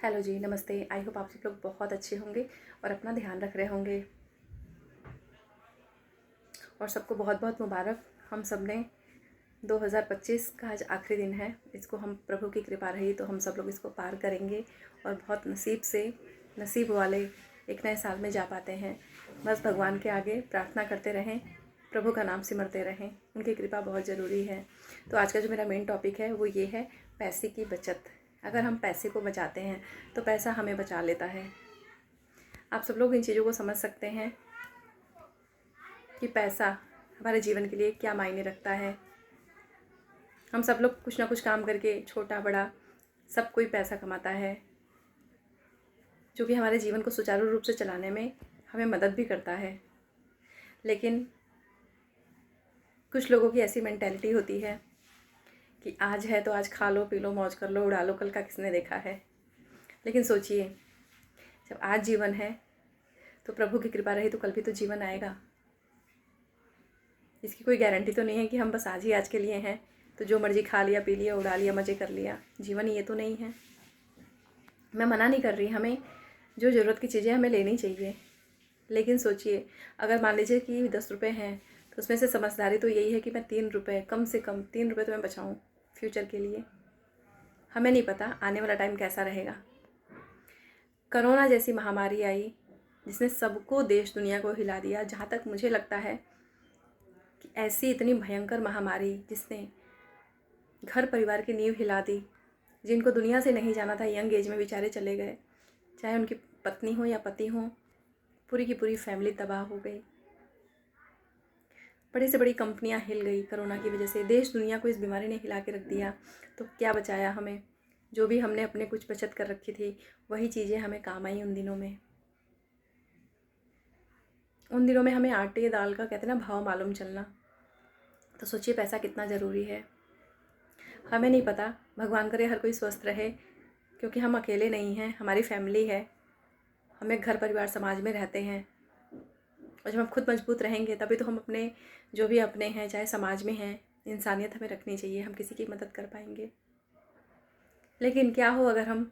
Hello जी, नमस्ते। I hope आप सब लोग बहुत अच्छे होंगे और अपना ध्यान रख रहे होंगे। और सबको बहुत बहुत मुबारक। हम सब ने 2025 का आज आखिरी दिन है। इसको हम प्रभु की कृपा रही तो हम सब लोग इसको पार करेंगे और बहुत नसीब वाले एक नए साल में जा पाते हैं। बस भगवान के आगे प्रार्थना करते रहें, प्रभु का नाम सिमरते रहें, उनकी कृपा बहुत ज़रूरी है। तो आज का जो मेरा मेन टॉपिक है वो ये है पैसे की बचत। अगर हम पैसे को बचाते हैं तो पैसा हमें बचा लेता है। आप सब लोग इन चीज़ों को समझ सकते हैं कि पैसा हमारे जीवन के लिए क्या मायने रखता है। हम सब लोग कुछ ना कुछ काम करके, छोटा बड़ा सब कोई पैसा कमाता है, जो कि हमारे जीवन को सुचारू रूप से चलाने में हमें मदद भी करता है। लेकिन कुछ लोगों की ऐसी मेंटेलिटी होती है कि आज है तो आज खा लो, पी लो, मौज कर लो, उड़ा लो, कल का किसने देखा है। लेकिन सोचिए, जब आज जीवन है तो प्रभु की कृपा रही तो कल भी तो जीवन आएगा। इसकी कोई गारंटी तो नहीं है कि हम बस आज के लिए हैं तो जो मर्जी खा लिया, पी लिया, उड़ा लिया, मज़े कर लिया। जीवन ये तो नहीं है। मैं मना नहीं कर रही, हमें जो ज़रूरत की चीज़ें हमें लेनी चाहिए। लेकिन सोचिए, अगर मान लीजिए कि 10 रुपये हैं तो उसमें से समझदारी तो यही है कि मैं 3 रुपये, कम से कम 3 रुपये तो मैं बचाऊँ फ्यूचर के लिए। हमें नहीं पता आने वाला टाइम कैसा रहेगा। कोरोना जैसी महामारी आई जिसने सबको, देश दुनिया को हिला दिया। जहाँ तक मुझे लगता है कि ऐसी इतनी भयंकर महामारी जिसने घर परिवार की नींव हिला दी, जिनको दुनिया से नहीं जाना था, यंग एज में बेचारे चले गए, चाहे उनकी पत्नी हो या पति हो, पूरी की पूरी फैमिली तबाह हो गई। बड़ी से बड़ी कंपनियां हिल गई कोरोना की वजह से। देश दुनिया को इस बीमारी ने हिला के रख दिया। तो क्या बचाया हमें? जो भी हमने अपने कुछ बचत कर रखी थी वही चीज़ें हमें काम आई उन दिनों में। उन दिनों में हमें आटे दाल का, कहते हैं ना, भाव मालूम चलना। तो सोचिए पैसा कितना ज़रूरी है। हमें नहीं पता, भगवान करे हर कोई स्वस्थ रहे, क्योंकि हम अकेले नहीं हैं, हमारी फैमिली है, हमें घर परिवार समाज में रहते हैं। और जब हम खुद मजबूत रहेंगे तभी तो हम अपने जो भी अपने हैं, चाहे समाज में हैं, इंसानियत हमें रखनी चाहिए, हम किसी की मदद कर पाएंगे। लेकिन क्या हो अगर हम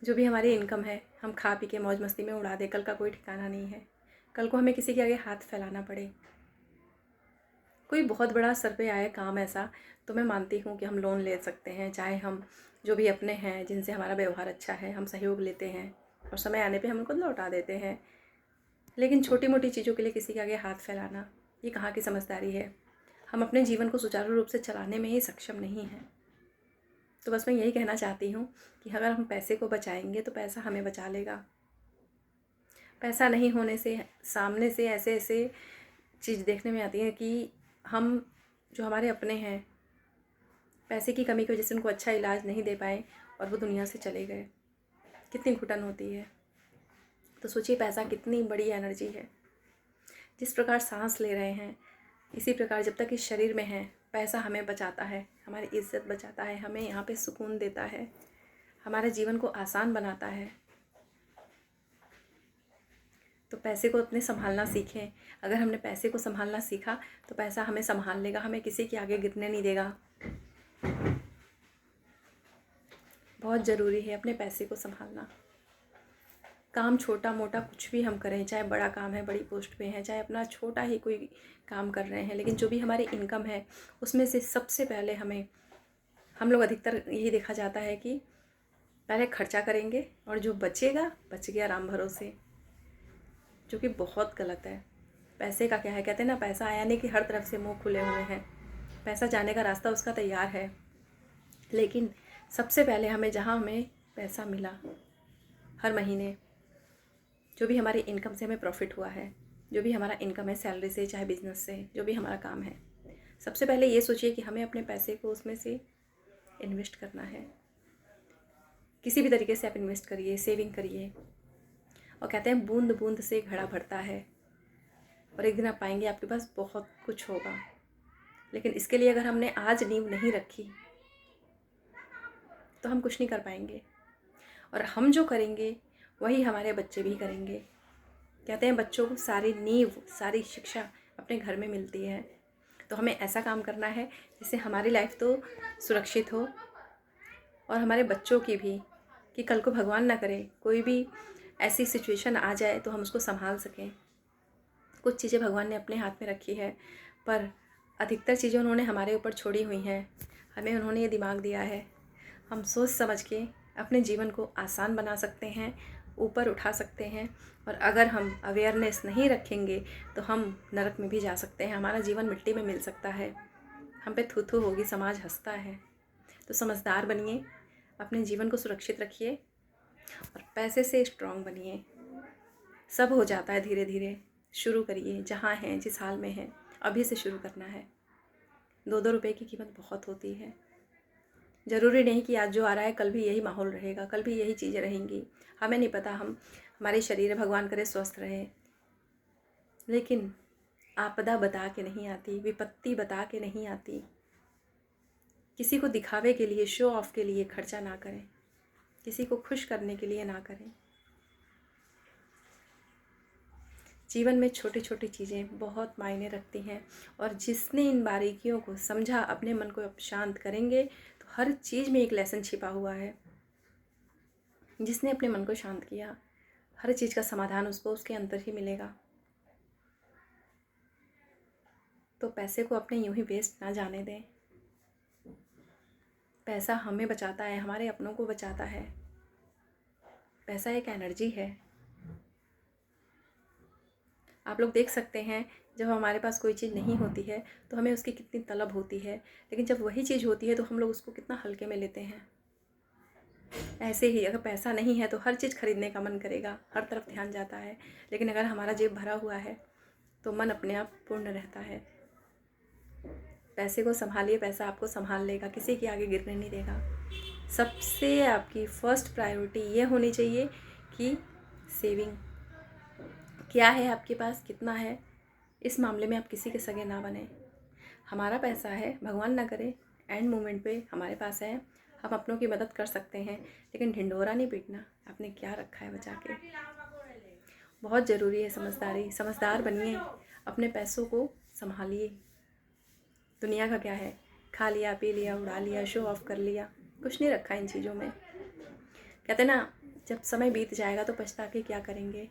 जो भी हमारी इनकम है हम खा पी के मौज मस्ती में उड़ा दें? कल का कोई ठिकाना नहीं है। कल को हमें किसी के आगे हाथ फैलाना पड़े, कोई बहुत बड़ा सर पे आए काम ऐसा, तो मैं मानती हूँ कि हम लोन ले सकते हैं। चाहे हम जो भी अपने हैं जिनसे हमारा व्यवहार अच्छा है, हम सहयोग लेते हैं और समय आने पे हम उनको लौटा देते हैं। लेकिन छोटी मोटी चीज़ों के लिए किसी के आगे हाथ फैलाना, ये कहाँ की समझदारी है? हम अपने जीवन को सुचारू रूप से चलाने में ही सक्षम नहीं हैं। तो बस मैं यही कहना चाहती हूँ कि अगर हम पैसे को बचाएंगे तो पैसा हमें बचा लेगा। पैसा नहीं होने से सामने से ऐसे ऐसे चीज़ देखने में आती है कि हम जो हमारे अपने हैं, पैसे की कमी की वजह से उनको अच्छा इलाज नहीं दे पाए और वो दुनिया से चले गए। कितनी घुटन होती है। तो सोचिए पैसा कितनी बड़ी एनर्जी है। जिस प्रकार सांस ले रहे हैं, इसी प्रकार जब तक इस शरीर में है, पैसा हमें बचाता है, हमारी इज्जत बचाता है, हमें यहाँ पे सुकून देता है, हमारे जीवन को आसान बनाता है। तो पैसे को अपने संभालना सीखें। अगर हमने पैसे को संभालना सीखा तो पैसा हमें संभाल लेगा, हमें किसी के आगे गिरने नहीं देगा। बहुत ज़रूरी है अपने पैसे को संभालना। काम छोटा मोटा कुछ भी हम करें, चाहे बड़ा काम है, बड़ी पोस्ट पे हैं, चाहे अपना छोटा ही कोई काम कर रहे हैं, लेकिन जो भी हमारी इनकम है उसमें से सबसे पहले हम लोग अधिकतर यही देखा जाता है कि पहले खर्चा करेंगे और जो बचेगा बच गया राम भरोसे, जो कि बहुत गलत है। पैसे का क्या है, कहते हैं ना, पैसा आया नहीं कि हर तरफ से मुंह खुले हुए हैं। पैसा जाने का रास्ता उसका तैयार है। लेकिन सबसे पहले हमें पैसा मिला हर महीने, जो भी हमारी इनकम से हमें प्रॉफिट हुआ है, जो भी हमारा इनकम है सैलरी से, चाहे बिजनेस से, जो भी हमारा काम है, सबसे पहले ये सोचिए कि हमें अपने पैसे को उसमें से इन्वेस्ट करना है। किसी भी तरीके से आप इन्वेस्ट करिए, सेविंग करिए। और कहते हैं बूंद बूंद से घड़ा भरता है, और एक दिन आप पाएंगे आपके पास बहुत कुछ होगा। लेकिन इसके लिए अगर हमने आज नींव नहीं रखी तो हम कुछ नहीं कर पाएंगे। और हम जो करेंगे वही हमारे बच्चे भी करेंगे। कहते हैं बच्चों को सारी नींव, सारी शिक्षा अपने घर में मिलती है। तो हमें ऐसा काम करना है जिससे हमारी लाइफ तो सुरक्षित हो और हमारे बच्चों की भी, कि कल को भगवान ना करे कोई भी ऐसी सिचुएशन आ जाए तो हम उसको संभाल सकें। कुछ चीज़ें भगवान ने अपने हाथ में रखी है, पर अधिकतर चीज़ें उन्होंने हमारे ऊपर छोड़ी हुई हैं। हमें उन्होंने ये दिमाग दिया है, हम सोच समझ के अपने जीवन को आसान बना सकते हैं, ऊपर उठा सकते हैं। और अगर हम अवेयरनेस नहीं रखेंगे तो हम नरक में भी जा सकते हैं, हमारा जीवन मिट्टी में मिल सकता है, हम पे थू थू होगी, समाज हंसता है। तो समझदार बनिए, अपने जीवन को सुरक्षित रखिए और पैसे से स्ट्रांग बनिए। सब हो जाता है धीरे धीरे। शुरू करिए, जहाँ हैं जिस हाल में हैं अभी से शुरू करना है। 2-2 रुपए की कीमत बहुत होती है। ज़रूरी नहीं कि आज जो आ रहा है कल भी यही माहौल रहेगा, कल भी यही चीज़ें रहेंगी। हमें नहीं पता, हम हमारे शरीर भगवान करे स्वस्थ रहे, लेकिन आपदा बता के नहीं आती, विपत्ति बता के नहीं आती। किसी को दिखावे के लिए, शो ऑफ के लिए खर्चा ना करें, किसी को खुश करने के लिए ना करें। जीवन में छोटी छोटी चीज़ें बहुत मायने रखती हैं, और जिसने इन बारीकियों को समझा, अपने मन को शांत करेंगे तो हर चीज़ में एक लेसन छिपा हुआ है। जिसने अपने मन को शांत किया, हर चीज़ का समाधान उसको उसके अंदर ही मिलेगा। तो पैसे को अपने यूं ही वेस्ट ना जाने दें। पैसा हमें बचाता है, हमारे अपनों को बचाता है। पैसा एक एनर्जी है। आप लोग देख सकते हैं, जब हमारे पास कोई चीज़ नहीं होती है तो हमें उसकी कितनी तलब होती है, लेकिन जब वही चीज़ होती है तो हम लोग उसको कितना हल्के में लेते हैं। ऐसे ही अगर पैसा नहीं है तो हर चीज़ खरीदने का मन करेगा, हर तरफ ध्यान जाता है, लेकिन अगर हमारा जेब भरा हुआ है तो मन अपने आप पूर्ण रहता है। पैसे को संभालिए, पैसा आपको संभाल लेगा, किसी के आगे गिरने नहीं देगा। सबसे आपकी फर्स्ट प्रायोरिटी ये होनी चाहिए कि सेविंग क्या है आपके पास, कितना है। इस मामले में आप किसी के सगे ना बने। हमारा पैसा है, भगवान ना करे एंड मोमेंट पे हमारे पास है, हम अपनों की मदद कर सकते हैं, लेकिन ढिंढोरा नहीं पीटना। आपने क्या रखा है बचा के। बहुत ज़रूरी है समझदारी। समझदार बनिए, अपने पैसों को संभालिए। दुनिया का क्या है, खा लिया, पी लिया, उड़ा लिया, शो ऑफ कर लिया, कुछ नहीं रखा इन चीज़ों में। कहते ना, जब समय बीत जाएगा तो पछता के क्या करेंगे।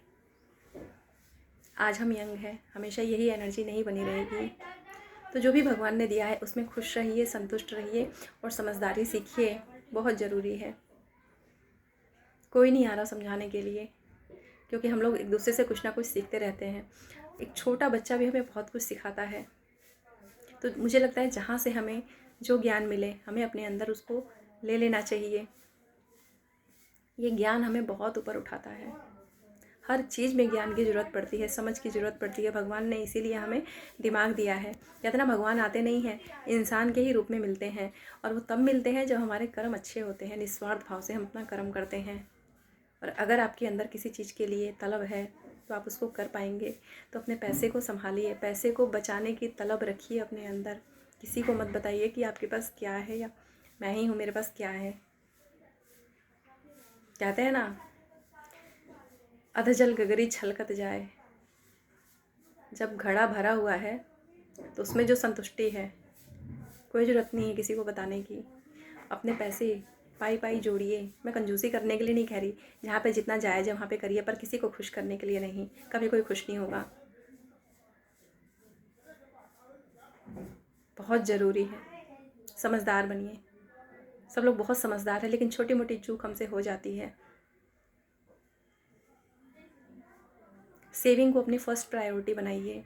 आज हम यंग हैं, हमेशा यही एनर्जी नहीं बनी रहेगी। तो जो भी भगवान ने दिया है उसमें खुश रहिए, संतुष्ट रहिए और समझदारी सीखिए, बहुत ज़रूरी है। कोई नहीं आ रहा समझाने के लिए, क्योंकि हम लोग एक दूसरे से कुछ ना कुछ सीखते रहते हैं। एक छोटा बच्चा भी हमें बहुत कुछ सिखाता है। तो मुझे लगता है जहाँ से हमें जो ज्ञान मिले, हमें अपने अंदर उसको ले लेना चाहिए। ये ज्ञान हमें बहुत ऊपर उठाता है। हर चीज़ में ज्ञान की ज़रूरत पड़ती है, समझ की ज़रूरत पड़ती है। भगवान ने इसीलिए हमें दिमाग दिया है। कहते ना, भगवान आते नहीं हैं, इंसान के ही रूप में मिलते हैं, और वो तब मिलते हैं जब हमारे कर्म अच्छे होते हैं, निस्वार्थ भाव से हम अपना कर्म करते हैं। और अगर आपके अंदर किसी चीज़ के लिए तलब है तो आप उसको कर पाएंगे। तो अपने पैसे को संभालिए, पैसे को बचाने की तलब रखिए अपने अंदर। किसी को मत बताइए कि आपके पास क्या है, या मैं ही हूँ मेरे पास क्या है। कहते हैं ना, अधजल गगरी छलकत जाए। जब घड़ा भरा हुआ है तो उसमें जो संतुष्टि है, कोई ज़रूरत नहीं है किसी को बताने की। अपने पैसे पाई पाई जोड़िए। मैं कंजूसी करने के लिए नहीं कह रही, जहाँ पे जितना जायज़ है वहाँ पे करिए, पर किसी को खुश करने के लिए नहीं। कभी कोई खुश नहीं होगा। बहुत ज़रूरी है, समझदार बनिए। सब लोग बहुत समझदार है, लेकिन छोटी मोटी चूक हमसे हो जाती है। सेविंग को अपनी फर्स्ट प्रायोरिटी बनाइए।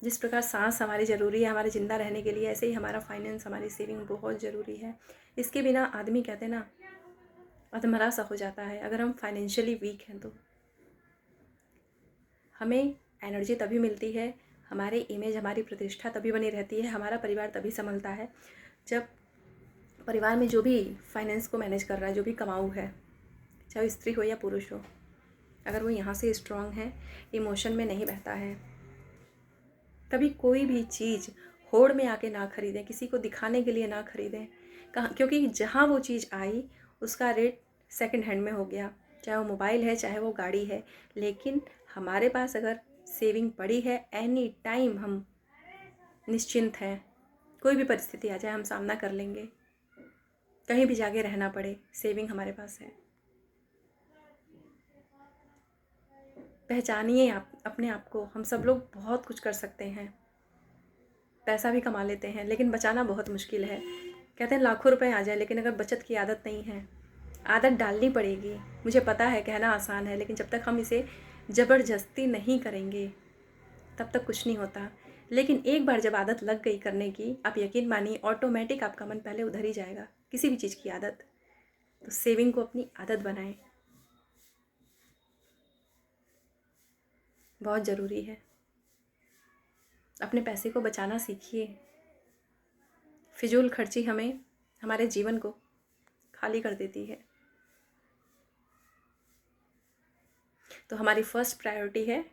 जिस प्रकार सांस हमारी ज़रूरी है हमारे ज़िंदा रहने के लिए, ऐसे ही हमारा फाइनेंस, हमारी सेविंग बहुत ज़रूरी है। इसके बिना आदमी, कहते हैं ना, अधमरा सा हो जाता है। अगर हम फाइनेंशियली वीक हैं तो हमें एनर्जी तभी मिलती है, हमारे इमेज, हमारी प्रतिष्ठा तभी बनी रहती है, हमारा परिवार तभी संभलता है जब परिवार में जो भी फाइनेंस को मैनेज कर रहा है, जो भी कमाऊ है, चाहे वो स्त्री हो या पुरुष हो, अगर वो यहाँ से स्ट्रांग है, इमोशन में नहीं बहता है, तभी कोई भी चीज़ होड़ में आके ना खरीदें, किसी को दिखाने के लिए ना खरीदें। कहाँ, क्योंकि जहाँ वो चीज़ आई उसका रेट सेकंड हैंड में हो गया, चाहे वो मोबाइल है, चाहे वो गाड़ी है। लेकिन हमारे पास अगर सेविंग पड़ी है, एनी टाइम हम निश्चिंत हैं, कोई भी परिस्थिति आ जाए हम सामना कर लेंगे। कहीं भी जाके रहना पड़े, सेविंग हमारे पास है। पहचानिए आप अपने आप को। हम सब लोग बहुत कुछ कर सकते हैं, पैसा भी कमा लेते हैं, लेकिन बचाना बहुत मुश्किल है। कहते हैं लाखों रुपए आ जाए, लेकिन अगर बचत की आदत नहीं है, आदत डालनी पड़ेगी। मुझे पता है कहना आसान है, लेकिन जब तक हम इसे ज़बरदस्ती नहीं करेंगे तब तक कुछ नहीं होता। लेकिन एक बार जब आदत लग गई करने की, आप यकीन मानिए ऑटोमेटिक आपका मन पहले उधर ही जाएगा, किसी भी चीज़ की आदत। तो सेविंग को अपनी आदत बनाएं, बहुत ज़रूरी है। अपने पैसे को बचाना सीखिए। फिजूल खर्ची हमें हमारे जीवन को खाली कर देती है। तो हमारी फर्स्ट प्रायोरिटी है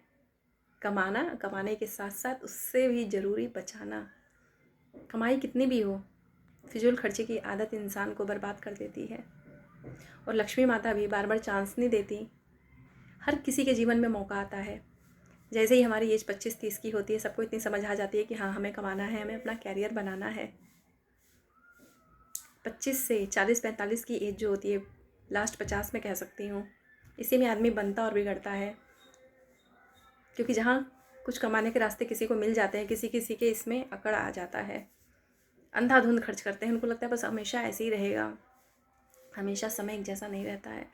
कमाना, कमाने के साथ साथ उससे भी ज़रूरी बचाना। कमाई कितनी भी हो, फिजूल खर्ची की आदत इंसान को बर्बाद कर देती है। और लक्ष्मी माता भी बार बार चांस नहीं देती। हर किसी के जीवन में मौका आता है। जैसे ही हमारी एज 25-30 की होती है, सबको इतनी समझ आ जाती है कि हाँ हमें कमाना है, हमें अपना कैरियर बनाना है। 25 से 40-45 की एज जो होती है, लास्ट 50 में कह सकती हूँ, इसी में आदमी बनता और बिगड़ता है। क्योंकि जहाँ कुछ कमाने के रास्ते किसी को मिल जाते हैं, किसी किसी के इसमें अकड़ आ जाता है। अंधाधुंध खर्च करते हैं, उनको लगता है बस हमेशा ऐसे ही रहेगा। हमेशा समय एक जैसा नहीं रहता है।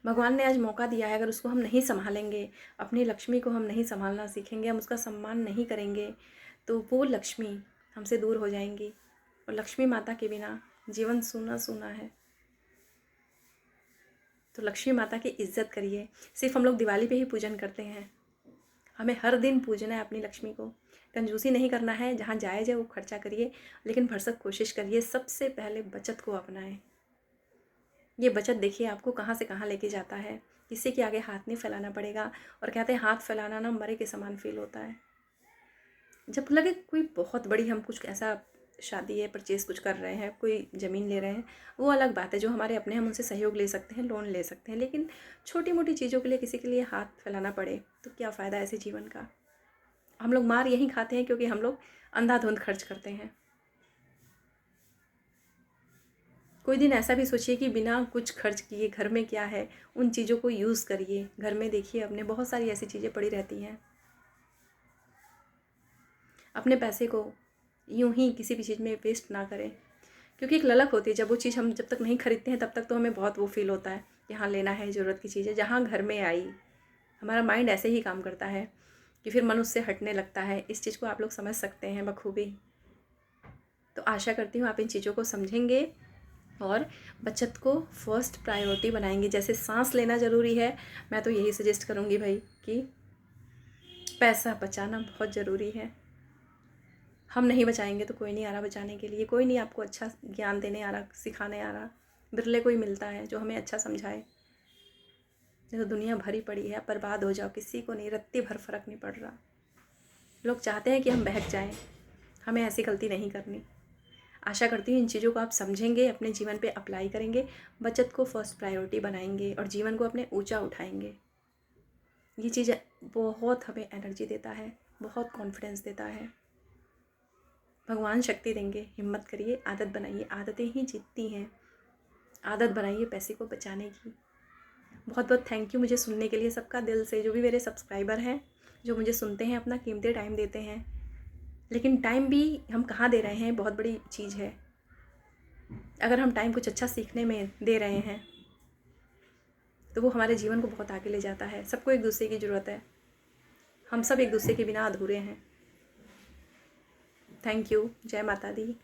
भगवान ने आज मौका दिया है, अगर उसको हम नहीं संभालेंगे, अपनी लक्ष्मी को हम नहीं संभालना सीखेंगे, हम उसका सम्मान नहीं करेंगे, तो वो लक्ष्मी हमसे दूर हो जाएंगी। और लक्ष्मी माता के बिना जीवन सूना सूना है। तो लक्ष्मी माता की इज्जत करिए। सिर्फ हम लोग दिवाली पे ही पूजन करते हैं, हमें हर दिन पूजना है अपनी लक्ष्मी को। कंजूसी नहीं करना है, जहाँ जायज़ है वो खर्चा करिए, लेकिन भरसक कोशिश करिए सबसे पहले बचत को अपनाएं। ये बचत देखिए आपको कहाँ से कहाँ लेके जाता है। किसी के आगे हाथ नहीं फैलाना पड़ेगा। और कहते हैं हाथ फैलाना ना मरे के समान फील होता है। जब लगे कोई बहुत बड़ी, हम कुछ ऐसा शादी है, परचेज़ कुछ कर रहे हैं, कोई ज़मीन ले रहे हैं, वो अलग बात है। जो हमारे अपने, हम उनसे सहयोग ले सकते हैं, लोन ले सकते हैं। लेकिन छोटी मोटी चीज़ों के लिए किसी के लिए हाथ फैलाना पड़े तो क्या फ़ायदा ऐसे जीवन का। हम लोग मार यहीं खाते हैं क्योंकि हम लोग अंधाधुंध खर्च करते हैं। कोई दिन ऐसा भी सोचिए कि बिना कुछ खर्च किए घर में क्या है, उन चीज़ों को यूज़ करिए। घर में देखिए अपने बहुत सारी ऐसी चीज़ें पड़ी रहती हैं। अपने पैसे को यूं ही किसी भी चीज़ में वेस्ट ना करें, क्योंकि एक ललक होती है। जब वो चीज़ हम जब तक नहीं खरीदते हैं तब तक तो हमें बहुत वो फील होता है कि हाँ लेना है, ज़रूरत की चीज़ है। जहाँ घर में आई, हमारा माइंड ऐसे ही काम करता है कि फिर मन उससे हटने लगता है। इस चीज़ को आप लोग समझ सकते हैं बखूबी। तो आशा करती हूँ आप इन चीज़ों को समझेंगे और बचत को फर्स्ट प्रायोरिटी बनाएंगे। जैसे सांस लेना ज़रूरी है, मैं तो यही सजेस्ट करूँगी भाई कि पैसा बचाना बहुत ज़रूरी है। हम नहीं बचाएंगे तो कोई नहीं आ रहा बचाने के लिए, कोई नहीं आपको अच्छा ज्ञान देने आ रहा, सिखाने आ रहा। बिरले कोई मिलता है जो हमें अच्छा समझाए। तो दुनिया भरी पड़ी है, बर्बाद हो जाओ, किसी को नहीं, रत्ती भर फ़र्क नहीं पड़ रहा। लोग चाहते हैं कि हम बहक जाएं, हमें ऐसी गलती नहीं करनी। आशा करती हूँ इन चीज़ों को आप समझेंगे, अपने जीवन पे अप्लाई करेंगे, बचत को फर्स्ट प्रायोरिटी बनाएंगे और जीवन को अपने ऊंचा उठाएंगे। ये चीज़ बहुत हमें एनर्जी देता है, बहुत कॉन्फिडेंस देता है। भगवान शक्ति देंगे। हिम्मत करिए, आदत बनाइए, आदतें ही जीतती हैं। आदत बनाइए पैसे को बचाने की। बहुत बहुत थैंक यू मुझे सुनने के लिए, सबका दिल से। जो भी मेरे सब्सक्राइबर हैं, जो मुझे सुनते हैं, अपना कीमती टाइम देते हैं। लेकिन टाइम भी हम कहाँ दे रहे हैं, बहुत बड़ी चीज़ है। अगर हम टाइम कुछ अच्छा सीखने में दे रहे हैं तो वो हमारे जीवन को बहुत आगे ले जाता है। सबको एक दूसरे की ज़रूरत है, हम सब एक दूसरे के बिना अधूरे हैं। Thank you. जय माता दी।